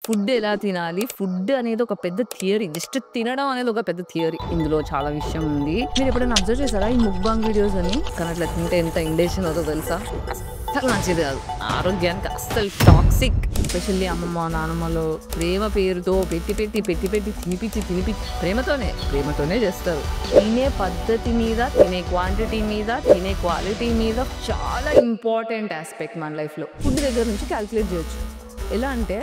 Food ఎలా తినాలి? Food అనేది ఒక పెద్ద థియరీ. జస్ట్ తినడం అనేది ఒక పెద్ద థియరీ. ఇందులో చాలా విషయం ఉంది. మీరెప్పుడైనా అబ్జర్వ్ చేశారా? ఈ ముక్బాంగ్ వీడియోస్ అని? కానీ అట్లా తింటే ఎంత ఇండేషన్ అవుతుందో తెలుసా? అస్సలు మంచిది కాదు. ఆరోగ్యానికి అస్సలు టాక్సిక్. ఎస్పెషల్లీ అమ్మమ్మ, నానమ్మలో ప్రేమ పేరుతో పెట్టి తినిపిచ్చి ప్రేమతోనే చేస్తారు. తినే పద్ధతి మీద, తినే క్వాంటిటీ మీద, తినే క్వాలిటీ మీద చాలా ఇంపార్టెంట్ ఆస్పెక్ట్ మన లైఫ్‌లో. ఫుడ్ దగ్గర నుంచి క్యాలిక్యులేట్ చేయొచ్చు. ఎలా అంటే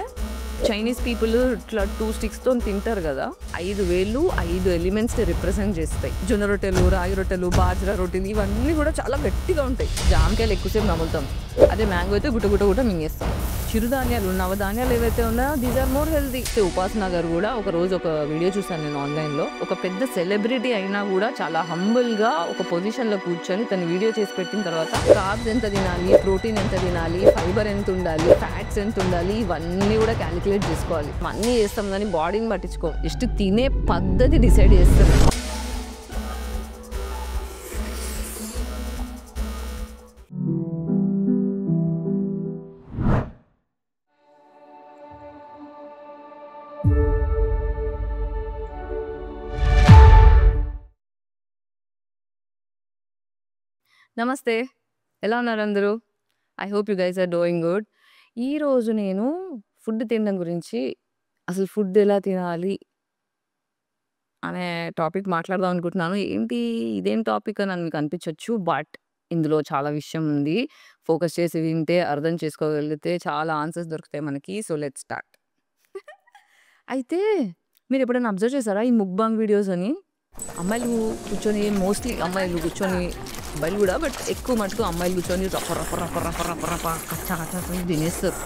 చైనీస్ పీపుల్ ఇట్లా 2 స్టిక్స్‌తో తింటారు కదా! 5 వేళ్ళు 5 ఎలిమెంట్స్‌ని రిప్రజెంట్ చేస్తాయి. జొన్న రొట్టెలు, రాగి రొట్టెలు, బాజ్రా రొట్టెలు ఇవన్నీ కూడా చాలా గట్టిగా ఉంటాయి. జామకాయలు ఎక్కువసేపు నములుతాం. అదే మ్యాంగో అయితే గుట్ట మింగేస్తాం. చిరుధాన్యాలు, నవధాన్యాలు ఏవైతే ఉన్నాయో దీస్ ఆర్ మోర్ హెల్తీ. ఉపాసన గారు కూడా ఒకరోజు ఒక వీడియో చూసాను నేను ఆన్‌లైన్‌లో. ఒక పెద్ద సెలబ్రిటీ అయినా కూడా చాలా హంబుల్‌గా ఒక పొజిషన్‌లో కూర్చొని తను వీడియో చేసి పెట్టిన తర్వాత కార్బ్స్ ఎంత తినాలి, ప్రోటీన్ ఎంత తినాలి, ఫైబర్ ఎంత ఉండాలి, ఫ్యాట్స్ ఎంత ఉండాలి ఇవన్నీ కూడా క్యాలిక్యులేట్ చేసుకోవాలి. అన్నీ చేస్తాం కానీ బాడీని పట్టించుకోం. జస్ట్ తినే పద్ధతి డిసైడ్ చేస్తాం. నమస్తే. ఎలా ఉన్నారు అందరూ? I hope you guys are doing good. ఈరోజు నేను ఫుడ్ తినడం గురించి, అసలు ఫుడ్ ఎలా తినాలి అనే టాపిక్ మాట్లాడదాం అనుకుంటున్నాను. ఏంటి ఇదేం టాపిక్ అని మీకు అనిపించొచ్చు. బట్ ఇందులో చాలా విషయం ఉంది. ఫోకస్ చేసి వింటే, అర్థం చేసుకోగలిగితే చాలా ఆన్సర్స్ దొరుకుతాయి మనకి. So, let's start. అయితే మీరెప్పుడైనా అబ్జర్వ్ చేశారా? ఈ ముక్బాంగ్ వీడియోస్ అని? అమ్మాయిలు కూర్చొని మోస్ట్‌లీ అమ్మాయిలు కూర్చొని అబ్బాయిలు కూడా బట్ ఎక్కువ మటుకు అమ్మాయిలు కూర్చొని రప కచ్చా తినేస్తారు.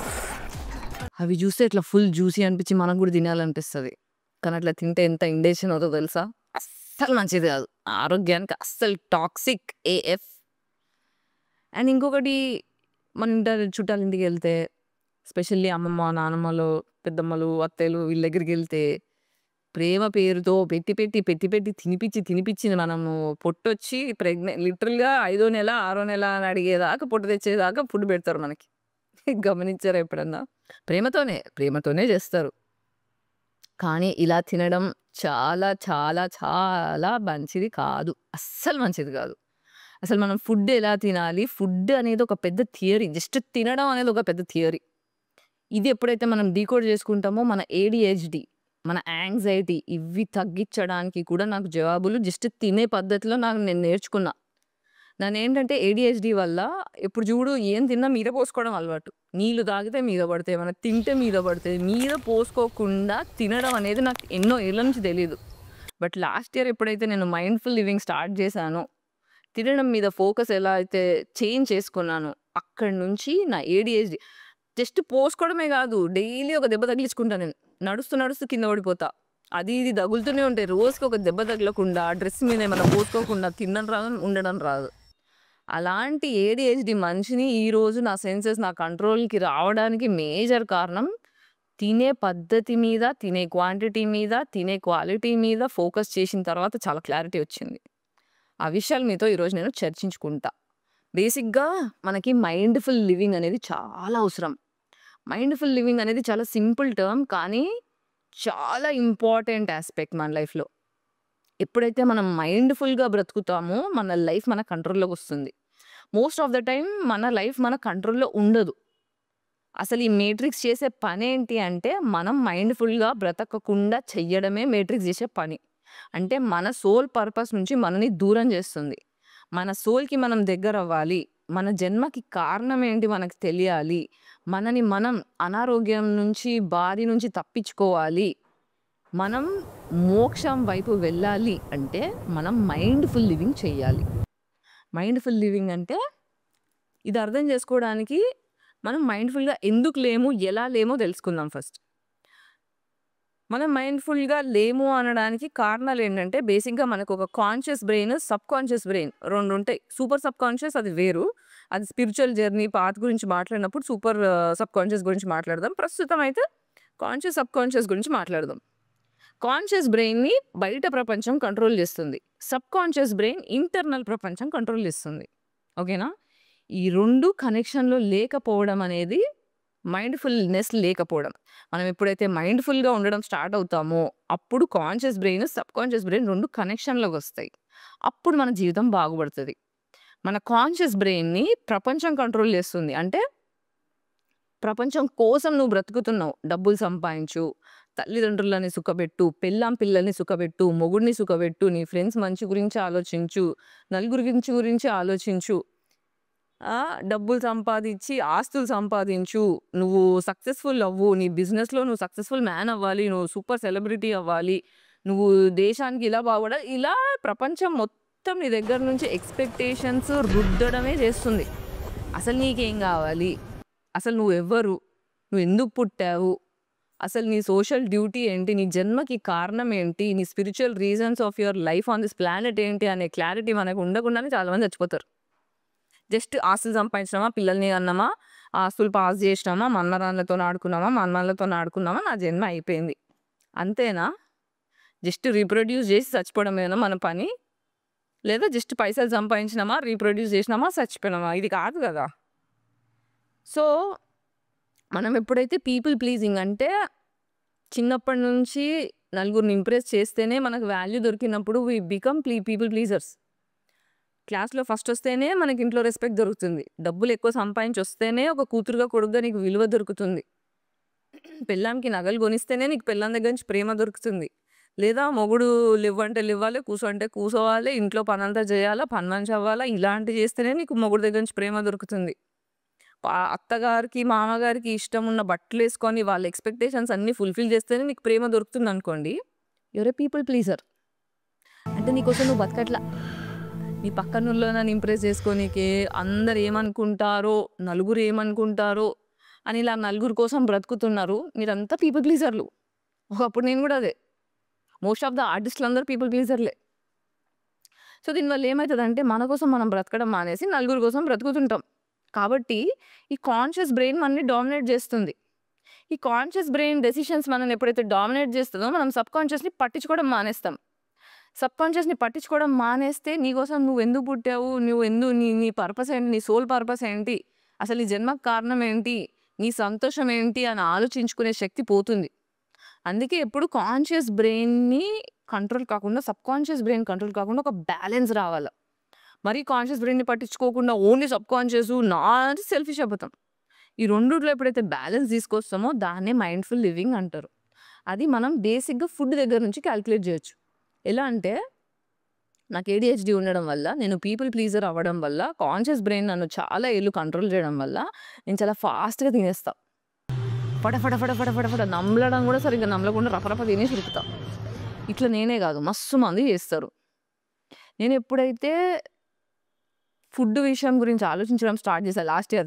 అవి చూస్తే ఇట్లా ఫుల్ జ్యూసీ అనిపించి మనకు కూడా తినాలనిపిస్తది. కానీ అట్లా తింటే ఎంత ఇండేషన్ అవుతుందో తెలుసా? అస్సలు మంచిది కాదు. ఆరోగ్యానికి అస్సలు టాక్సిక్ ఏఎఫ్. అండ్ ఇంకొకటి మన చుట్టాల ఇంటికెళ్తే ఎస్పెషల్లీ అమ్మమ్మ, నానమ్మలు, పెద్దమ్మలు, అత్తయ్యలు వీళ్ళ దగ్గరికెళ్తే ప్రేమ పేరుతో పెట్టి తినిపిచ్చి మనము పొట్టొచ్చి లిటరల్‌గా ఐదో నెల, ఆరో నెల అని అడిగేదాకా పొట్ట తెచ్చేదాకా ఫుడ్ పెడతారు మనకి. గమనించారా ఎప్పుడన్నా? ప్రేమతోనే చేస్తారు. కానీ ఇలా తినడం చాలా మంచిది కాదు. అస్సలు మంచిది కాదు. అసలు మనం ఫుడ్ ఎలా తినాలి? ఫుడ్ అనేది ఒక పెద్ద థియరీ. జస్ట్ తినడం అనేది ఒక పెద్ద థియరీ. ఇది ఎప్పుడైతే మనం డీకోడ్ చేసుకుంటామో మన ఏడీహెచ్‌డీ, మన యాంగ్జైటీ ఇవి తగ్గించడానికి కూడా నాకు జవాబులు జస్ట్ తినే పద్ధతిలో నేను నేర్చుకున్నా. నానేంటంటే ఏడీహెచ్‌డీ వల్ల ఎప్పుడు చూడు ఏం తిన్నా మీద పోసుకోవడం అలవాటు. నీళ్లు తాగితే మీద పడతాయి. ఏమన్నా తింటే మీద పడతాయి. మీద పోసుకోకుండా తినడం అనేది నాకు ఎన్నో ఏళ్ల నుంచి తెలీదు. బట్ లాస్ట్ ఇయర్ ఎప్పుడైతే నేను మైండ్‌ఫుల్ లివింగ్ స్టార్ట్ చేశానో, తినడం మీద ఫోకస్ ఎలా అయితే చేంజ్ చేసుకున్నానో, అక్కడి నుంచి నా ఏడీహెచ్‌డీ జస్ట్ పోసుకోవడమే కాదు, డైలీ ఒక దెబ్బ తగిలించుకుంటా నేను. నడుస్తూ కింద పడిపోతా. అది ఇది తగులుతూనే ఉంటాయి. రోజుకి ఒక దెబ్బ తగలకుండా, డ్రెస్ మీద ఏమన్నా పోసుకోకుండా తినడం రాదు, ఉండడం రాదు. అలాంటి ఏడీహెచ్‌డీ మనిషిని ఈరోజు నా సెన్సెస్ నా కంట్రోల్‌కి రావడానికి మేజర్ కారణం తినే పద్ధతి మీద, తినే క్వాంటిటీ మీద, తినే క్వాలిటీ మీద ఫోకస్ చేసిన తర్వాత చాలా క్లారిటీ వచ్చింది. ఆ విషయాలు మీతో ఈరోజు నేను చర్చించుకుంటా. బేసిక్‌గా మనకి మైండ్‌ఫుల్ లివింగ్ అనేది చాలా అవసరం. మైండ్‌ఫుల్ లివింగ్ అనేది చాలా సింపుల్ టర్మ్ కానీ చాలా ఇంపార్టెంట్ యాస్పెక్ట్ మన లైఫ్‌లో. ఎప్పుడైతే మనం మైండ్‌ఫుల్‌గా బ్రతుకుతామో మన లైఫ్ మన కంట్రోల్‌లోకొస్తుంది. మోస్ట్ ఆఫ్ ద టైమ్ మన లైఫ్ మన కంట్రోల్‌లో ఉండదు. అసలు ఈ మేట్రిక్స్ చేసే పనేంటి అంటే మనం మైండ్‌ఫుల్‌గా బ్రతకకుండా చెయ్యడమే మేట్రిక్స్ చేసే పని. అంటే మన సోల్ పర్పస్ నుంచి మనని దూరం చేస్తుంది. మన సోల్‌కి మనం దగ్గరవ్వాలి. మన జన్మకి కారణం ఏంటి మనకు తెలియాలి. మనని మనం అనారోగ్యం నుంచి, బాధ నుంచి తప్పించుకోవాలి. మనం మోక్షం వైపు వెళ్ళాలి అంటే మనం మైండ్‌ఫుల్ లివింగ్ చెయ్యాలి. మైండ్‌ఫుల్ లివింగ్ అంటే ఇది అర్థం చేసుకోవడానికి మనం మైండ్‌ఫుల్‌గా ఎందుకు లేము, ఎలా లేమో తెలుసుకుందాం ఫస్ట్. మనం మైండ్‌ఫుల్‌గా లేము అనడానికి కారణాలేంటంటే బేసిక్‌గా మనకొక కాన్షియస్ బ్రెయిన్, సబ్‌కాన్షియస్ బ్రెయిన్ 2 ఉంటాయి. సూపర్ సబ్‌కాన్షియస్ అది వేరు. అది స్పిరిచ్యువల్ జర్నీ పాత్ గురించి మాట్లాడినప్పుడు సూపర్ సబ్‌కాన్షియస్ గురించి మాట్లాడదాం. ప్రస్తుతం అయితే కాన్షియస్, సబ్‌కాన్షియస్ గురించి మాట్లాడదాం. కాన్షియస్ బ్రెయిన్‌ని బయట ప్రపంచం కంట్రోల్ చేస్తుంది. సబ్‌కాన్షియస్ బ్రెయిన్ ఇంటర్నల్ ప్రపంచం కంట్రోల్ చేస్తుంది. ఓకేనా? ఈ 2 కనెక్షన్‌లో లేకపోవడం అనేది మైండ్‌ఫుల్‌నెస్ లేకపోవడం. మనం ఎప్పుడైతే మైండ్‌ఫుల్‌గా ఉండడం స్టార్ట్ అవుతామో, అప్పుడు కాన్షియస్ బ్రెయిన్, సబ్‌కాన్షియస్ బ్రెయిన్ 2 కనెక్షన్‌లోకొస్తాయి. అప్పుడు మన జీవితం బాగుపడతది. మన కాన్షియస్ బ్రెయిన్‌ని ప్రపంచం కంట్రోల్ చేస్తుంది. అంటే ప్రపంచం కోసం నువ్వు బ్రతుకుతున్నావు. డబ్బులు సంపాదించు, తల్లిదండ్రులని సుఖపెట్టు, పెళ్ళాం పిల్లల్ని సుఖపెట్టు, మొగుడిని సుఖపెట్టు, నీ ఫ్రెండ్స్ మంచి గురించి ఆలోచించు, నలుగురి గురించి ఆలోచించు. డబ్బులు సంపాదించి, ఆస్తులు సంపాదించు, నువ్వు సక్సెస్‌ఫుల్ అవ్వు, నీ బిజినెస్‌లో నువ్వు సక్సెస్‌ఫుల్ మ్యాన్ అవ్వాలి, నువ్వు సూపర్ సెలబ్రిటీ అవ్వాలి, నువ్వు దేశానికి ఇలా బాగుపడాలి. ఇలా ప్రపంచం మొత్తం నీ దగ్గర నుంచి ఎక్స్‌పెక్టేషన్స్ రుద్దడమే చేస్తుంది. అసలు నీకేం కావాలి? అసలు నువ్వెవ్వరు? నువ్వెందుకు పుట్టావు? అసలు నీ సోషల్ డ్యూటీ ఏంటి? నీ జన్మకి కారణం ఏంటి? నీ spiritual reasons of your life on this planet ఏంటి అనే క్లారిటీ మనకు ఉండకుండానే చాలామంది చచ్చిపోతారు. జస్ట్ ఆస్తులు సంపాదించినామా, పిల్లల్ని కన్నామా, ఆస్తులు పాస్ చేసినామా, మన్మరాన్లతోని ఆడుకున్నామా, మన్మన్లతోని ఆడుకున్నామా, నా జన్మ అయిపోయింది. అంతేనా? జస్ట్ రీప్రొడ్యూస్ చేసి చచ్చిపోవడమేనా మన పని? లేదా జస్ట్ పైసలు సంపాదించినామా, రీప్రొడ్యూస్ చేసినామా, చచ్చిపోయినామా? ఇది కాదు కదా! సో, మనం ఎప్పుడైతే పీపుల్ ప్లీజింగ్ అంటే చిన్నప్పటి నుంచి నలుగురిని ఇంప్రెస్ చేస్తేనే మనకు వాల్యూ దొరికినప్పుడు వి బికమ్ పీపుల్ ప్లీజర్స్. క్లాస్‌లో ఫస్ట్ వస్తేనే మనకి ఇంట్లో రెస్పెక్ట్ దొరుకుతుంది. డబ్బులు ఎక్కువ సంపాదించి వస్తేనే ఒక కూతురుగా, కొడుకుగా నీకు విలువ దొరుకుతుంది. పెళ్ళాంకి నగలు కొనిస్తేనే నీకు పెళ్ళాం దగ్గర నుంచి ప్రేమ దొరుకుతుంది. లేదా మొగుడు లివ్వంటే లివ్వాలి, కూసో అంటే కూసోవాలి, ఇంట్లో పనంతా చేయాలా, పని మనిషి అవ్వాలా, ఇలాంటివి చేస్తేనే నీకు మొగుడు దగ్గర నుంచి ప్రేమ దొరుకుతుంది. అత్తగారికి, మామగారికి ఇష్టమున్న బట్టలేసుకొని వాళ్ళ ఎక్స్‌పెక్టేషన్స్ అన్నీ ఫుల్‌ఫిల్ చేస్తేనే నీకు ప్రేమ దొరుకుతుందనుకోండి. You are a people pleaser. అంటే నీకోసం నువ్వు బతకట్లా. నీ పక్కనోళ్ళని ఇంప్రెస్ చేసుకోనీకే అందరు ఏమనుకుంటారో, నలుగురు ఏమనుకుంటారో అని ఇలా నలుగురు కోసం బ్రతుకుతున్నారు. మీరంతా పీపుల్ ప్లీజర్‌లు. ఒకప్పుడు నేను కూడా అదే. మోస్ట్ ఆఫ్ ద ఆర్టిస్ట్‌లందరూ పీపుల్ ప్లీజర్‌లే. సో, దీనివల్ల ఏమైతదంటే మన కోసం మనం బ్రతకడం మానేసి నలుగురి కోసం బ్రతుకుతుంటాం. కాబట్టి ఈ కాన్షియస్ బ్రెయిన్ మనల్ని డామినేట్ చేస్తుంది. ఈ కాన్షియస్ బ్రెయిన్ డెసిషన్స్ మనల్ని ఎప్పుడైతే డామినేట్ చేస్తదో మనం సబ్‌కాన్షియస్‌ని పట్టించుకోవడం మానేస్తాం. సబ్‌కాన్షియస్‌ని పట్టించుకోవడం మానేస్తే నీకోసం నువ్వెందుకు పుట్టావు? నీ నీ పర్పస్ ఏంటి? నీ సోల్ పర్పస్ ఏంటి? అసలు నీ జన్మకు కారణం ఏంటి? నీ సంతోషం ఏంటి? అని ఆలోచించుకునే శక్తి పోతుంది. అందుకే ఎప్పుడు కాన్షియస్ బ్రెయిన్‌ని కంట్రోల్ కాకుండా సబ్‌కాన్షియస్ బ్రెయిన్ కంట్రోల్ కాకుండా ఒక బ్యాలెన్స్ రావాల. మరీ కాన్షియస్ బ్రెయిన్‌ని పట్టించుకోకుండా ఓన్లీ సబ్‌కాన్షియస్ అంటే సెల్ఫిష్ అయిపోతాం. ఈ రెండిట్లో ఎప్పుడైతే బ్యాలెన్స్ తీసుకొస్తామో దాన్నే మైండ్‌ఫుల్ లివింగ్ అంటారు. అది మనం బేసిక్‌గా ఫుడ్ దగ్గర నుంచి కాలిక్యులేట్ చేయొచ్చు. ఎలా అంటే నాకు ఏడీహెచ్‌డీ ఉండడం వల్ల, నేను పీపుల్ ప్లీజర్ అవ్వడం వల్ల, కాన్షియస్ బ్రెయిన్ నన్ను చాలా ఏళ్ళు కంట్రోల్ చేయడం వల్ల నేను చాలా ఫాస్ట్‌గా తినేస్తా. ఫట ఫట ఫట ఫట ఫట ఫట నమలడం కూడా సరిగ్గా నమలకుండా రపరప తినేసి ఉరుకుతా. ఇట్లా నేనే కాదు మస్తు మంది చేస్తారు. నేను ఎప్పుడైతే ఫుడ్ విషయం గురించి ఆలోచించడం స్టార్ట్ చేశా లాస్ట్ ఇయర్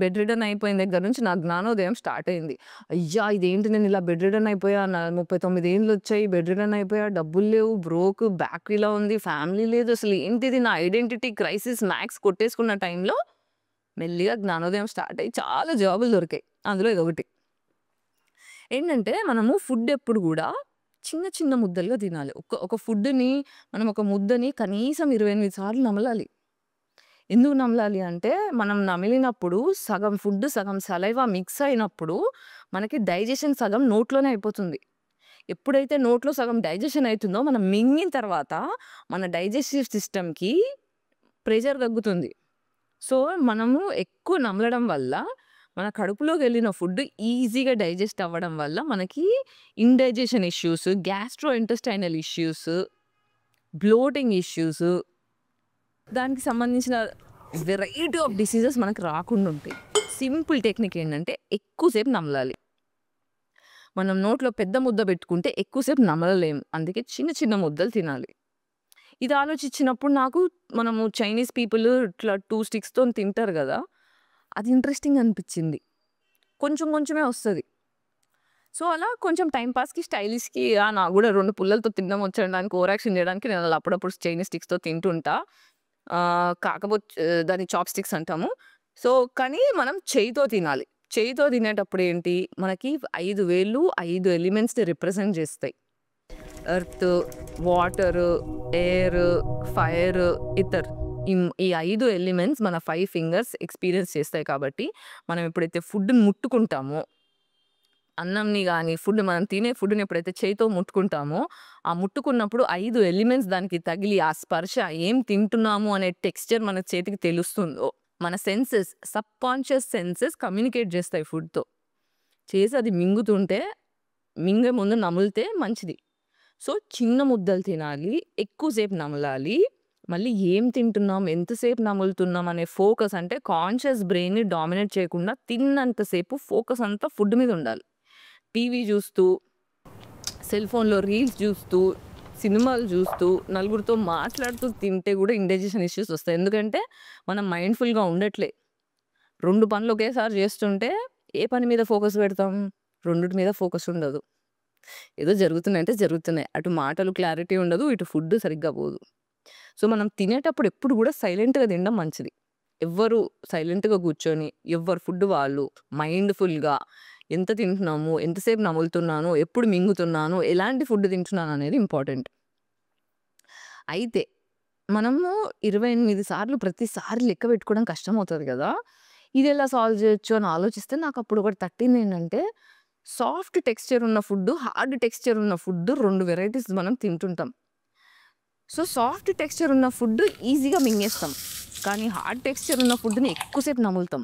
బెడ్ రిడన్ అయిపోయిన దగ్గర నుంచి నా జ్ఞానోదయం స్టార్ట్ అయింది. అయ్యా! ఇదేంటి నేను ఇలా బెడ్ రిడన్ అయిపోయా, 39 ఏండ్లు వచ్చాయి, బెడ్ రిడన్ అయిపోయా, డబ్బులు లేవు, బ్రోక్, బ్యాక్ ఇలా ఉంది, ఫ్యామిలీ లేదు, అసలు ఏంటిది నా ఐడెంటిటీ క్రైసిస్ మ్యాక్స్ కొట్టేసుకున్న టైంలో మెల్లిగా జ్ఞానోదయం స్టార్ట్ అయ్యి చాలా జాబులు దొరికాయి. అందులో ఇదొకటి. ఏంటంటే మనము ఫుడ్ ఎప్పుడు కూడా చిన్న చిన్న ముద్దలుగా తినాలి. ఒక ఫుడ్‌ని మనం ఒక ముద్దని కనీసం 28 సార్లు నమలాలి. ఎందుకు నమలాలి అంటే, మనం నమిలినప్పుడు సగం ఫుడ్, సగం సలైవా మిక్స్ అయినప్పుడు మనకి డైజెషన్ సగం నోట్లోనే అయిపోతుంది. ఎప్పుడైతే నోట్లో సగం డైజెషన్ అయితుందో, మనం మింగిన తర్వాత మన డైజెస్టివ్ సిస్టమ్‌కి ప్రెషర్ తగ్గుతుంది. సో, మనము ఎక్కువ నమలడం వల్ల మన కడుపులోకెళ్ళిన ఫుడ్ ఈజీగా డైజెస్ట్ అవ్వడం వల్ల మనకి indigestion issues, gastro intestinal issues, bloating issues, దానికి సంబంధించిన వెరైటీ ఆఫ్ డిసీజెస్ మనకు రాకుండా ఉంటాయి. సింపుల్ టెక్నిక్ ఏంటంటే ఎక్కువ సేపు నమలాలి. మనం నోట్లో పెద్ద ముద్ద పెట్టుకుంటే ఎక్కువ సేపు నమలలేము. అందుకే చిన్న చిన్న ముద్దలు తినాలి. ఇది ఆలోచించినప్పుడు నాకు మనము చైనీస్ పీపుల్ ఇట్లా 2 స్టిక్స్‌తోని తింటారు గదా! అది ఇంట్రెస్టింగ్ అనిపిచ్చింది. కొంచెం కొంచెమే వస్తది. సో, అలా కొంచెం టైమ్ పాస్‌కి, స్టైలిష్‌కి నాకు గూడా 2 పుల్లలతో తినడం వచ్చనడానికి ఓవర్ యాక్షన్ చేయడానికి నేను అలా అప్పుడప్పుడు చైనీస్ స్టిక్స్‌తో తింటుంటా. కాకపోతే దాన్ని చాప్ స్టిక్స్ అంటాము. సో, కానీ మనం చెయ్యితో తినాలి. చెయ్యితో తినేటప్పుడు ఏంటి, మనకి 5 వేళ్ళు 5 ఎలిమెంట్స్‌ని రిప్రజెంట్ చేస్తాయి. Earth, water, air, fire, ether. ఈ 5 ఎలిమెంట్స్ మన 5 ఫింగర్స్ ఎక్స్‌పీరియన్స్ చేస్తాయి కాబట్టి, మనం ఎప్పుడైతే ఫుడ్‌ని ముట్టుకుంటామో, అన్నంని గాని, మనం తినే ఫుడ్‌ని ఎప్పుడైతే చేయితో ముట్టుకుంటామో, ఆ ముట్టుకున్నప్పుడు 5 ఎలిమెంట్స్ దానికి తగిలి, ఆ స్పర్శ ఏం తింటున్నాము అనే టెక్స్చర్ మన చేతికి తెలుస్తుందో, మన సబ్‌కాన్షియస్ సెన్సెస్ కమ్యూనికేట్ చేస్తాయి ఫుడ్‌తో. చేసి అది మింగుతుంటే, మింగే ముందు నమిలితే మంచిది. సో, చిన్న ముద్దలు తినాలి. ఎక్కువ సేపు నమలాలి. మళ్ళీ ఏం తింటున్నాం, ఎంతసేపు నములుతున్నాం అనే ఫోకస్, అంటే కాన్షియస్ బ్రెయిన్‌ని డామినేట్ చేయకుండా తిన్నంత సేపు ఫోకస్ అంతా ఫుడ్ మీద ఉండాలి. టీవీ చూస్తూ, సెల్ ఫోన్‌లో రీల్స్ చూస్తూ, సినిమాలు చూస్తూ, నలుగురితో మాట్లాడుతూ తింటే కూడా ఇండైజెషన్ ఇష్యూస్ వస్తాయి. ఎందుకంటే మనం మైండ్‌ఫుల్‌గా ఉండట్లే. 2 పనులు ఒకేసారి చేస్తుంటే ఏ పని మీద ఫోకస్ పెడతాం? రెండిటి మీద ఫోకస్ ఉండదు. ఏదో జరుగుతున్నాయంటే జరుగుతున్నాయి. అటు మాటలు క్లారిటీ ఉండదు. ఇటు ఫుడ్ సరిగ్గా పోదు. సో, మనం తినేటప్పుడు ఎప్పుడు కూడా సైలెంట్‌గా తినడం మంచిది. ఎవ్వరు సైలెంట్‌గా కూర్చొని, ఎవ్వరు ఫుడ్ వాళ్ళు మైండ్‌ఫుల్‌గా ఎంత తింటున్నాము, ఎంతసేపు నములుతున్నాను, ఎప్పుడు మింగుతున్నాను, ఎలాంటి ఫుడ్ తింటున్నాను అనేది ఇంపార్టెంట్. అయితే మనము 28 సార్లు ప్రతిసారి లెక్క పెట్టుకోవడం కష్టమవుతది గదా! ఇదెలా సాల్వ్ చేయొచ్చు అని ఆలోచిస్తే నాకప్పుడు ఒకటి తట్టిందేంటంటే, సాఫ్ట్ టెక్స్చర్ ఉన్న ఫుడ్డు, హార్డ్ టెక్స్చర్ ఉన్న ఫుడ్డు 2 వెరైటీస్ మనం తింటుంటాం. సో, సాఫ్ట్ టెక్స్చర్ ఉన్న ఫుడ్ ఈజీగా మింగేస్తాం. కానీ హార్డ్ టెక్స్చర్ ఉన్న ఫుడ్‌ని ఎక్కువ సేపు నములుతాం.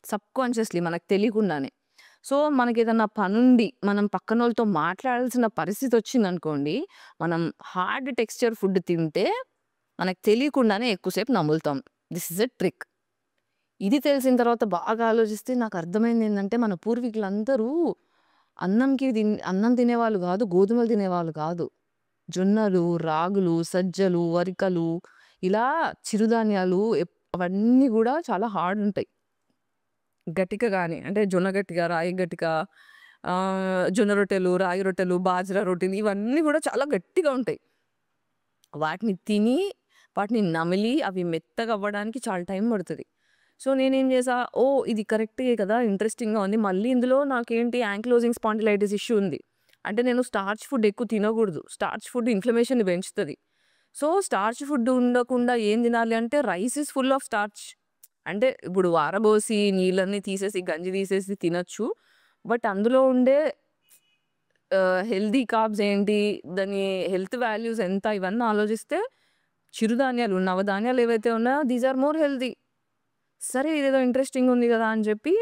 సబ్‌కాన్షియస్‌లీ మనకు తెలియకుండానే. సో, మనకేదన్నా పనుండి, మనం పక్కనోళ్ళతో మాట్లాడాల్సిన పరిస్థితొచ్చిందనుకోండి, మనం హార్డ్ టెక్స్చర్ ఫుడ్ తింటే, మనకు తెలియకుండానే ఎక్కువ సేపు నములుతాం. This is a trick. ఇది తెలిసిన తర్వాత బాగా ఆలోచిస్తే నాకర్థమైందేందంటే, మన పూర్వీకులందరూ అన్నం తినేవాళ్ళు గాదు, గోధుమలు తినేవాళ్ళు కాదు. జొన్నలు, రాగులు, సజ్జలు, వరికలు, ఇలా చిరుధాన్యాలు అవన్నీ గూడా చాలా హార్డుంటాయి. గట్టిక గాని, అంటే జొన్న గట్టిక, రాగి గట్టిక, జొన్న రొట్టెలు, రాగి రొట్టెలు, బాజ్రా రొట్టెలు, ఇవన్నీ గూడా చాలా గట్టిగా ఉంటాయి. వాటిని తిని, వాటిని నమిలి, అవి మెత్తగవ్వడానికి చాలా టైం పడతది. సో, నేనేం చేశా, ఓహ్! ఇది కరెక్టే కదా! ఇంట్రెస్టింగ్‌గా ఉంది. మళ్ళీ ఇందులో నాకేంటి యాంకిలోజింగ్ స్పాండిలైటిస్ ఇష్యూ ఉంది. అంటే నేను స్టార్చ్ ఫుడ్ ఎక్కువ తినకూడదు. స్టార్చ్ ఫుడ్ ఇన్‌ఫ్లమేషన్‌ని పెంచుతది. సో, స్టార్చ్ ఫుడ్ ఉండకుండా ఏం తినాలి అంటే, rice is full of starch. అంటే ఇప్పుడు ఆరబోసి నీళ్ళన్నీ తీసేసి, గంజి తీసేసి తినొచ్చు. బట్ అందులో ఉండే హెల్తీ కార్బ్స్ ఏంటి, దాని హెల్త్ వాల్యూస్ ఎంత, ఇవన్నీ ఆలోచిస్తే చిరుధాన్యాలు, నవధాన్యాలు ఏవైతే ఉన్నాయో దీస్ ఆర్ మోర్ హెల్తీ. సరే, ఇదేదో ఇంట్రెస్టింగ్ ఉంది గదా అని చెప్పి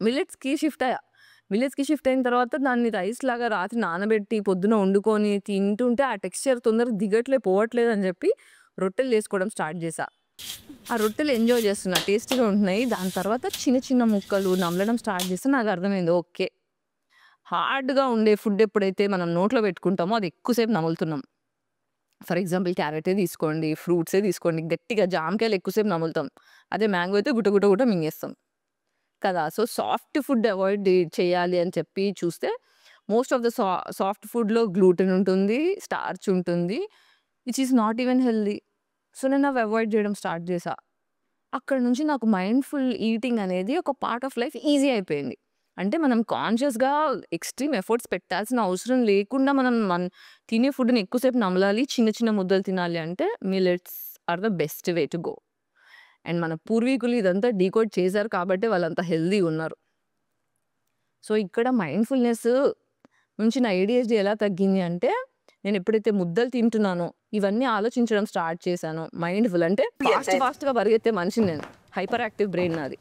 మిల్లెట్స్‌కి షిఫ్ట్ అయ్యా. మిల్లెట్స్‌కి షిఫ్ట్ అయిన తర్వాత దాన్ని రైస్‌లాగా రాత్రి నానబెట్టి, పొద్దున వండుకొని తింటుంటే ఆ టెక్స్చర్ తొందరగా పోవట్లేదని చెప్పి రొట్టెలు చేసుకోవడం స్టార్ట్ చేశా. ఆ రొట్టెలు ఎంజాయ్ చేస్తున్నా. టేస్టీగా ఉంటున్నాయి. దాని తర్వాత చిన్న చిన్న ముక్కలు నమలడం స్టార్ట్ చేస్తే నాకర్థమైంది. ఓకే. హార్డ్‌గా ఉండే ఫుడ్ ఎప్పుడైతే మనం నోట్లో పెట్టుకుంటామో అది ఎక్కువ సేపు నములుతున్నాం. ఫర్ ఎగ్జాంపుల్ క్యారెటే తీసుకోండి, ఫ్రూట్సే తీసుకోండి. గట్టిగా జామకాయలు ఎక్కువ సేపు నములుతాం. అదే మ్యాంగో అయితే గుట గుట గుట మింగేస్తాం కదా! సో, సాఫ్ట్ ఫుడ్ అవాయిడ్ చేయాలి అని చెప్పి చూస్తే, మోస్ట్ ఆఫ్ ద సాఫ్ట్ ఫుడ్‌లో గ్లూటెన్ ఉంటుంది, స్టార్చ్ ఉంటుంది. Which is not even healthy. So, నేనవి అవాయిడ్ చేయడం స్టార్ట్ చేశా. అక్కడి నుంచి నాకు మైండ్‌ఫుల్ ఈటింగ్ అనేది ఒక పార్ట్ ఆఫ్ లైఫ్ ఈజీ అయిపోయింది. అంటే మనం కాన్షియస్‌గా ఎక్స్‌ట్రీమ్ ఎఫర్ట్స్ పెట్టాల్సిన అవసరం లేకుండా మనం తినే ఫుడ్‌ని ఎక్కువ సేపు నమలాలి, చిన్న చిన్న ముద్దలు తినాలి అంటే millets are the best way to go. And మన పూర్వీకులు ఇదంతా డీకోడ్ చేశారు కాబట్టే వాళ్ళంత హెల్తీగున్నారు. సో, ఇక్కడ మైండ్‌ఫుల్‌నెస్ నుంచి నా ఏడీహెచ్‌డీ ఎలా తగ్గింది అంటే, నేనెప్పుడైతే ముద్దలు తింటున్నానో, ఇవన్నీ ఆలోచించడం స్టార్ట్ చేశానో, మైండ్‌ఫుల్ అంటే ఫాస్ట్‌గా పరిగెత్తే మనిషిని నేను. హైపర్ యాక్టివ్ బ్రెయిన్ నాది.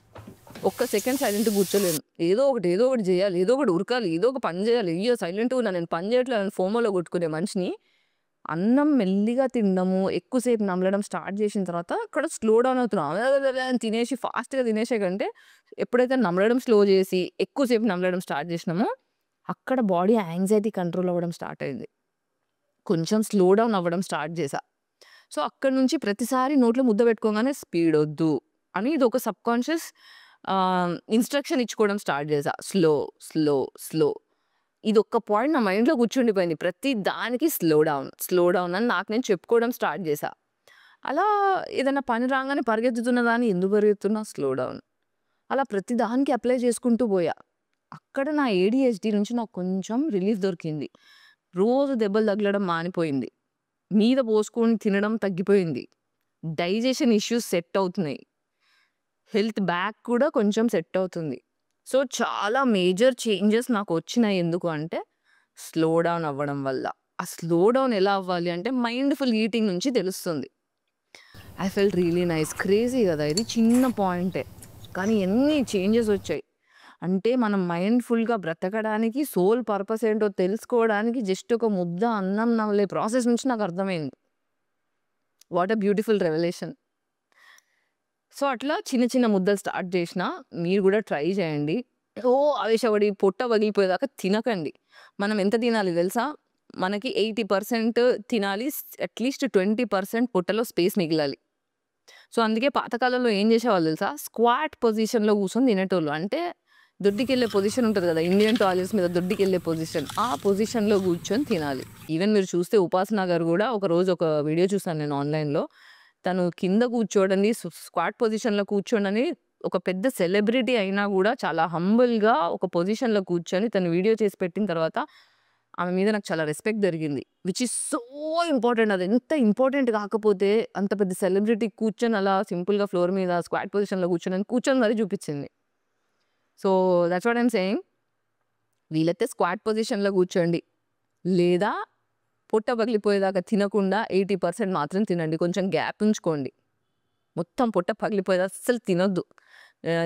ఒక్క సెకండ్ సైలెంట్‌గా కూర్చోలేను. ఏదో ఒకటి జేయాలి. ఏదో ఒకటి ఉరకాలి. ఏదో ఒక పని జేయాలి. అయ్యో! సైలెంట్‌గా ఉన్నా, నేను పని చేయట్లేదని ఫోమోలో కొట్టుకునే మనిషిని, అన్నం మెల్లిగా తినడము, ఎక్కువ సేపు నమలడం స్టార్ట్ చేసిన తర్వాత అక్కడ స్లో డౌన్ అవుతున్నా. అని తినేసి ఫాస్ట్‌గా తినేసే కంటే, ఎప్పుడైతే నమలడం స్లో చేసి, ఎక్కువ సేపు నమలడం స్టార్ట్ చేసినామో, అక్కడ బాడీ యాంగ్జైటీ కంట్రోల్ అవ్వడం స్టార్ట్ అయింది. కొంచెం స్లో డౌన్ అవ్వడం స్టార్ట్ చేశా. సో, అక్కడి నుంచి ప్రతిసారి నోట్లో ముద్ద పెట్టుకోగానే స్పీడొద్దు అని ఇదొక సబ్‌కాన్షియస్ ఇన్‌స్ట్రక్షన్ ఇచ్చుకోవడం స్టార్ట్ చేశా. Slow, slow, slow. ఇదొక్క పాయింట్ నా మైండ్‌లో కూర్చుండిపోయింది. ప్రతి దానికి స్లో డౌన్ అని నాకు నేను చెప్పుకోవడం స్టార్ట్ చేశా. అలా ఏదైనా పని రాంగానే పరిగెత్తుతున్న దాన్ని ఎందుకు పరిగెత్తున్నా? Slow down. అలా ప్రతి దానికి అప్లై చేసుకుంటూ పోయా. అక్కడ నా ఏడీహెచ్‌డీ నుంచి నాకు కొంచెం రిలీఫ్ దొరికింది. రోజు దెబ్బలు తగలడం మానిపోయింది. మీద పోసుకొని తినడం తగ్గిపోయింది. డైజెషన్ ఇష్యూస్ సెట్ అవుతున్నాయి. హెల్త్ బ్యాక్ కూడా కొంచెం సెట్ అవుతుంది. సో, చాలా మేజర్ చేంజెస్ నాకొచ్చినాయి. ఎందుకు అంటే, స్లో డౌన్ అవ్వడం వల్ల. ఆ స్లో డౌన్ ఎలా అవ్వాలి అంటే, మైండ్‌ఫుల్ ఈటింగ్ నుంచి తెలుస్తుంది. I felt really nice. Crazy గదా! ఇది చిన్న పాయింటే. కానీ ఎన్ని చేంజెస్ వచ్చాయి. అంటే మనం మైండ్‌ఫుల్‌గా బ్రతకడానికి సోల్ పర్పస్ ఏంటో తెలుసుకోవడానికి జస్ట్ ఒక ముద్ద అన్నం నమిలే ప్రాసెస్ నుంచి నాకు అర్థమైంది. What a beautiful revolution. So, అట్లా చిన్న చిన్న ముద్దలు స్టార్ట్ చేసినా మీరు గూడా ట్రై చేయండి. ఆవేశపడి పొట్ట పగిలిపోయేదాకా తినకండి. మనం ఎంత తినాలి తెలుసా? మనకి 80% తినాలి. అట్‌లీస్ట్ 20% పొట్టలో స్పేస్ మిగిలాలి. సో, అందుకే పాతకాలంలో ఏం చేసేవాళ్ళు తెలుసా? స్క్వాట్ పొజిషన్‌లో కూర్చొని తినేటోళ్ళు. అంటే దొడ్డికెళ్ళే పొజిషన్ ఉంటది కదా! ఇండియన్ టాయిలెట్స్ మీద దొడ్డికెళ్ళే పొజిషన్. ఆ పొజిషన్‌లో కూర్చొని తినాలి. ఈవెన్ మీరు చూస్తే ఉపాసన గారు గూడా ఒకరోజు ఒక వీడియో చూసాను నేను ఆన్‌లైన్‌లో. తను కింద కూర్చోడండి స్క్వాట్ పొజిషన్‌లో కూర్చోండని ఒక పెద్ద సెలబ్రిటీ అయినా గూడా చాలా హంబుల్‌గా ఒక పొజిషన్‌లో కూర్చొని తను వీడియో చేసి పెట్టిన తర్వాత ఆమె మీద నాకు చాలా రెస్పెక్ట్ దొరికింది. Which is so important. అది ఎంత ఇంపార్టెంట్ కాకపోతే అంత పెద్ద సెలబ్రిటీ కూర్చొని అలా సింపుల్‌గా ఫ్లోర్ మీద స్క్వాట్ పొజిషన్‌లో కూర్చొని మరి చూపించింది. So, that's what I am saying. వీలైతే స్క్వాట్ పొజిషన్‌లో కూర్చోండి. లేదా పొట్ట పగిలిపోయేదాకా తినకుండా 80% మాత్రం తినండి. కొంచెం గ్యాప్ ఉంచుకోండి. మొత్తం పొట్ట పగిలిపోయేది అస్సలు తినొద్దు.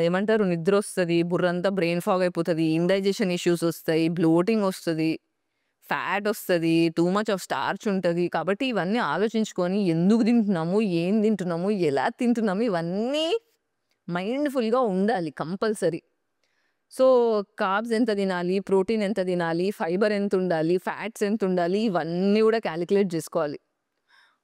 ఏమంటారు నిద్రొస్తది, బుర్రంతా బ్రెయిన్ ఫాగ్ అయిపోతది, ఇండైజెషన్ ఇష్యూస్ ఒస్తాయి, బ్లోటింగ్ ఒస్తది, ఫ్యాట్ ఒస్తది, టూ మచ్ ఆఫ్ స్టార్చ్ ఉంటది. కాబట్టి ఇవన్నీ ఆలోచించుకొని ఎందుకు తింటున్నాము, ఏం తింటున్నాము, ఎలా తింటున్నాము ఇవన్నీ మైండ్‌ఫుల్‌గా ఉండాలి కంపల్సరీ. సో, కార్బ్స్ ఎంత తినాలి, ప్రోటీన్ ఎంత తినాలి, ఫైబర్ ఎంతుండాలి, ఫ్యాట్స్ ఎంతుండాలి ఇవన్నీ గూడా కాలిక్యులేట్ జేసుకోవాలి.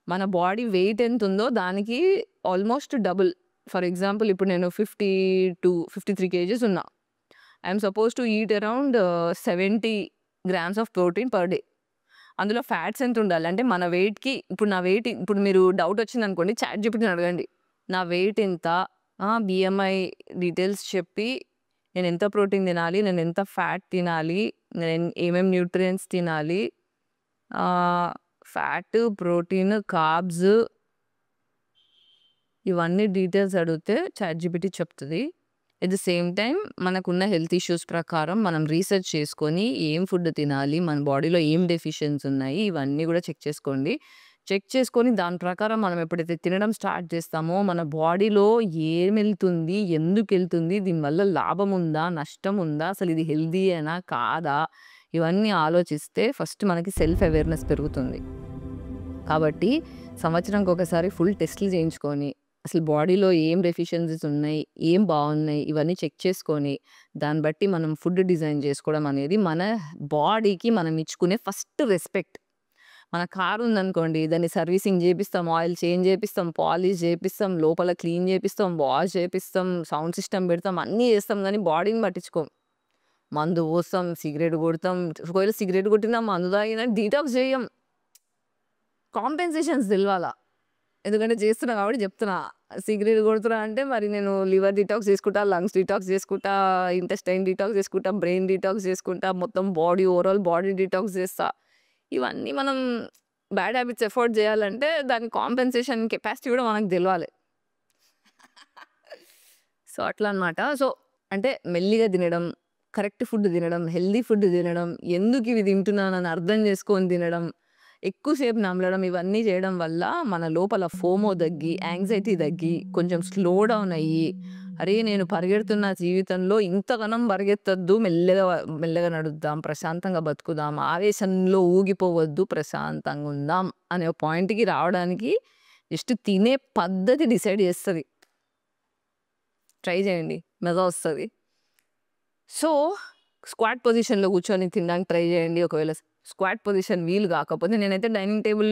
మన బాడీ వెయిట్ ఎంతుందో దానికి ఆల్మోస్ట్ డబుల్. ఫర్ ఎగ్జాంపుల్ ఇప్పుడు నేను 53 కేజీస్ ఉన్నా. I am suppose to eat around 70 grams of protein per day. అందులో ఫ్యాట్స్ ఎంతుండాలి అంటే మన వెయిట్‌కి ఇప్పుడు నా వెయిట్ ఇప్పుడు మీరు డౌట్ వచ్చిందనుకోండి చాట్‌జీపీటీని అడగండి. నా వెయిట్ ఎంత? బీఎంఐ డీటెయిల్స్ చెప్పి నేనెంత ప్రోటీన్ తినాలి, నేనెంత ఫ్యాట్ తినాలి, నేను ఏమేం న్యూట్రియంట్స్ తినాలి, ఆహ్, ఫ్యాట్, ప్రోటీన్, కార్బ్స్ ఇవన్నీ డీటెయిల్స్ అడిగితే చాట్‌జీపీటీ చెప్తది. ఎట్ ది సేమ్ టైమ్ మనకున్న హెల్త్ ఇష్యూస్ ప్రకారం మనం రీసెర్చ్ చేసుకొని ఏం ఫుడ్ తినాలి, మన బాడీలో ఏం డెఫిషియన్స్ ఉన్నాయి ఇవన్నీ గూడా చెక్ చేసుకోండి. చెక్ చేసుకొని దాని ప్రకారం మనం ఎప్పుడైతే తినడం స్టార్ట్ చేస్తామో మన బాడీలో ఏమెళ్తుంది, ఎందుకెళ్తుంది, దీనివల్ల లాభం ఉందా, నష్టం ఉందా, అసలు ఇది హెల్తీయేనా కాదా, ఇవన్నీ ఆలోచిస్తే ఫస్ట్ మనకి సెల్ఫ్ అవేర్‌నెస్ పెరుగుతుంది. కాబట్టి సంవత్సరానికొకసారి ఫుల్ టెస్ట్‌లు చేయించుకొని, అసలు బాడీలో ఏం డెఫిషియన్సీస్ ఉన్నాయి, ఏం బావున్నాయి, ఇవన్నీ చెక్ చేసుకొని, దాన్ని బట్టి మనం ఫుడ్ డిజైన్ చేసుకోవడం అనేది మన బాడీకి మనం ఇచ్చుకునే ఫస్ట్ రెస్పెక్ట్. మన కారు ఉందనుకోండి, దాన్ని సర్వీసింగ్ చేపిస్తాం, ఆయిల్ చేంజ్ చేపిస్తాం, పాలిష్ చేపిస్తాం, లోపల క్లీన్ చేపిస్తాం, వాష్ చేపిస్తాం, సౌండ్ సిస్టమ్ పెడతాం, అన్నీ చేస్తాం గానీ బాడీని పట్టించుకోం. మందు పోస్తాం, సిగరెట్ కొడతాం. ఒకవేళ సిగరెట్ కొట్టినా, మందు తాగినా డీటాక్స్ చేయం. కాంపెన్సేషన్స్ తెలవాల. ఎందుకంటే చేస్తున్నా కాబట్టి చెప్తున్నా. సిగరెట్ కొడుతున్నా అంటే మరి నేను లివర్ డిటాక్స్ చేసుకుంటా, లంగ్స్ డిటాక్స్ చేసుకుంటా, ఇంటెస్టైన్ డిటాక్స్ చేసుకుంటా, బ్రెయిన్ డిటాక్స్ చేసుకుంటా, మొత్తం బాడీ ఓవరాల్ బాడీ డిటాక్స్ చేస్తా. ఇవన్నీ మనం బ్యాడ్ హ్యాబిట్స్ ఎఫోర్డ్ చేయాలంటే దాని కాంపెన్సేషన్ కెపాసిటీ కూడా మనకు తెలవాలి. సో, అట్లా అన్నమాట. సో, అంటే మెల్లిగా తినడం, కరెక్ట్ ఫుడ్ తినడం, హెల్తీ ఫుడ్ తినడం, ఎందుకు ఇవి తింటున్నానని అర్థం చేసుకొని తినడం, ఎక్కువ సేపు నమలడం ఇవన్నీ చేయడం వల్ల మన లోపల ఫోమో తగ్గి, యాంగ్జైటీ తగ్గి, కొంచెం స్లో డౌన్ అయ్యి, అరే! నేను పరిగెడుతున్న జీవితంలో ఇంతగనం పరిగెత్తొద్దు, మెల్లగా మెల్లగా నడుద్దాం, ప్రశాంతంగా బతుకుదాం, ఆవేశంలో ఊగిపోవద్దు, ప్రశాంతంగా ఉందాం అనే పాయింట్‌కి రావడానికి జస్ట్ తినే పద్ధతి డిసైడ్ చేస్తది. ట్రై చేయండి. మజా వస్తది. సో, స్క్వాట్ పొజిషన్‌లో కూర్చొని తినడానికి ట్రై చేయండి. ఒకవేళ స్క్వాట్ పొజిషన్ వీలు కాకపోతే నేనైతే డైనింగ్ టేబుల్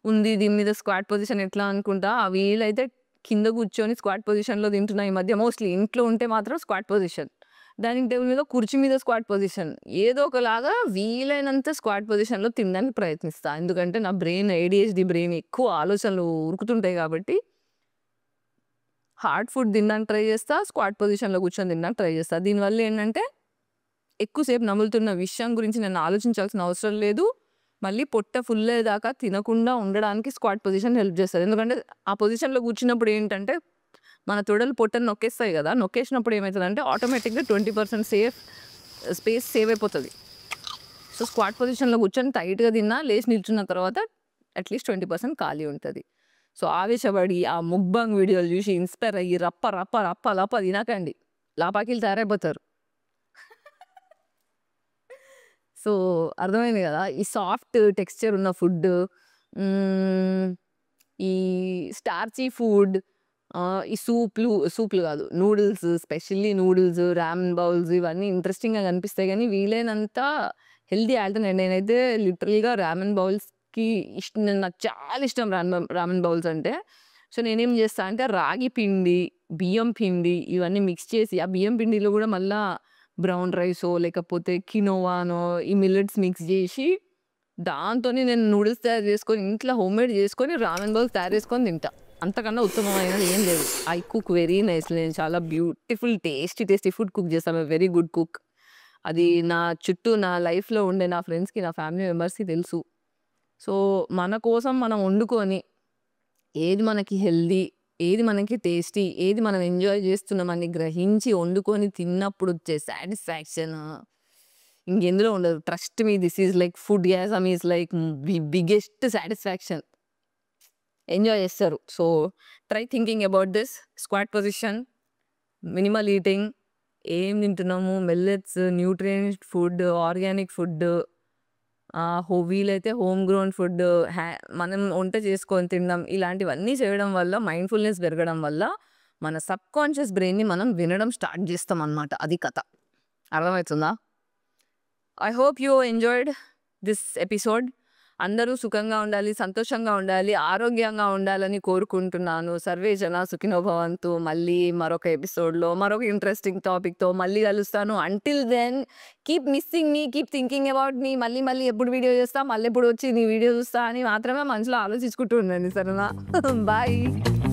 ఉంది. దీని మీద స్క్వాట్ పొజిషన్ ఎట్లా అనుకుంటా. వీలైతే కింద కూర్చొని స్క్వాట్ పొజిషన్‌లో తింటున్నా ఈ మధ్య. మోస్ట్‌లీ ఇంట్లో ఉంటే మాత్రం స్క్వాట్ పొజిషన్. డైనింగ్ టేబుల్ మీద కుర్చీ మీద స్క్వాట్ పొజిషన్. ఏదో ఒకలాగా వీలైనంత స్క్వాట్ పొజిషన్‌లో తినడానికి ప్రయత్నిస్తా. ఎందుకంటే నా బ్రెయిన్ ఏడీహెచ్‌డీ బ్రెయిన్ ఎక్కువ ఆలోచనలు ఉరుకుతుంటాయి కాబట్టి హార్డ్ ఫుడ్ తినడానికి ట్రై చేస్తా. స్క్వాట్ పొజిషన్‌లో కూర్చొని తినడానికి ట్రై చేస్తా. దీనివల్ల ఏంటంటే ఎక్కువ సేపు నములుతున్న విషయం గురించి నేను ఆలోచించాల్సిన అవసరం లేదు. మళ్ళీ పొట్ట ఫుల్ అయ్యేదాకా తినకుండా ఉండడానికి స్క్వాట్ పొజిషన్ హెల్ప్ చేస్తది. ఎందుకంటే ఆ పొజిషన్‌లో కూర్చున్నప్పుడు ఏంటంటే మన తొడలు పొట్టను నొక్కేస్తాయి గదా! నొక్కేసినప్పుడు ఏమైతదంటే ఆటోమేటిక్‌గా 20% స్పేస్ సేవ్ అయిపోతది. సో, స్క్వాట్ పొజిషన్‌లో కూర్చొని టైట్‌గా తిన్నా లేచి నిల్చున్న తర్వాత అట్‌లీస్ట్ 20% ఖాళీ ఉంటది. సో, ఆవేశపడి ఆ ముక్బాంగ్ వీడియోలు చూసి ఇన్‌స్పైర్ అయ్యి రప్ప, రప్ప, రప్ప, లప తినకండి. లాపాకీలు తయారైపోతారు. సో, అర్థమైంది గదా! ఈ సాఫ్ట్ టెక్స్చర్ ఉన్న ఫుడ్ హ్మ్. ఈ స్టార్చీ ఫుడ్ ఈ సూప్‌లు గాదు. నూడిల్స్ స్పెషల్లీ నూడిల్స్, రామెన్ బౌల్స్ ఇవన్నీ ఇంట్రెస్టింగ్‌గా కనిపిస్తాయి గానీ, వీలైనంత హెల్తీ ఆల్టర్‌నేట్ నేనైతే లిటరల్‌గా రామెన్ బౌల్స్‌కి నాకు చాలా ఇష్టం రామెన్ బౌల్స్ అంటే. సో, నేనేం చేస్తా అంటే రాగి పిండి, బియ్యం పిండి ఇవన్నీ మిక్స్ చేసి ఆ బియ్యం పిండిలో గూడా మళ్ళా బ్రౌన్ రైసో లేకపోతే కినోవానో ఈ మిల్లెట్స్ మిక్స్ జేసి దాంతోని నేను నూడిల్స్ తయారు చేసుకొని ఇంట్లో హోమ్‌మేడ్ చేసుకొని రామెన్ బౌల్స్ తయారు చేసుకొని తింటా. అంతకన్నా ఉత్తమమైనది ఏం లేదు. I cook very nicely. నేను చాలా బ్యూటిఫుల్ టేస్టీ ఫుడ్ కుక్ చేస్తా. I'm a very good cook. అది నా చుట్టూ నా లైఫ్‌లో ఉండే నా ఫ్రెండ్స్‌కి, నా ఫ్యామిలీ మెంబర్స్‌కి తెలుసు. సో, మన కోసం మనం వండుకొని ఏది మనకి హెల్తీ, ఏది మనకి టేస్టీ, ఏది మనం ఎంజాయ్ చేస్తున్నామని గ్రహించి వండుకొని తిన్నప్పుడొచ్చే సాటిస్ఫాక్షన్ ఇంకెందులో ఉండదు. Trust me this is like ఫుడ్‌గాసమ్ is like biggest satisfaction. Enjoy చేస్తారు. So, try thinking about this squat position, minimal eating, ఏం తింటున్నాము, millets, nutrient food, organic food వీలైతే హోమ్ గ్రోన్ ఫుడ్ మనం వంట చేసుకొని తినడం ఇలాంటివన్నీ చేయడం వల్ల మైండ్‌ఫుల్‌నెస్ పెరగడం వల్ల మన సబ్‌కాన్షియస్ బ్రెయిన్‌ని మనం వినడం స్టార్ట్ చేస్తామనమాట. అది కథ. అర్థమవుతుందా? I hope you enjoyed this episode. అందరూ సుఖంగా ఉండాలి, సంతోషంగా ఉండాలి, ఆరోగ్యంగా ఉండాలని కోరుకుంటున్నాను. సర్వే జన సుఖినో భవంతు. మళ్ళీ మరొక ఎపిసోడ్‌లో మరొక ఇంట్రెస్టింగ్ టాపిక్‌తో మళ్ళీ కలుస్తాను. Until then keep missing me, keep thinking about me. మళ్ళీ మళ్ళీ ఎప్పుడు వీడియో చేస్తా, మళ్ళెప్పుడు వచ్చి నీ వీడియో చూస్తా అని మాత్రమే మనసులో ఆలోచించుకుంటూ ఉండండి. సరేనా? బాయ్.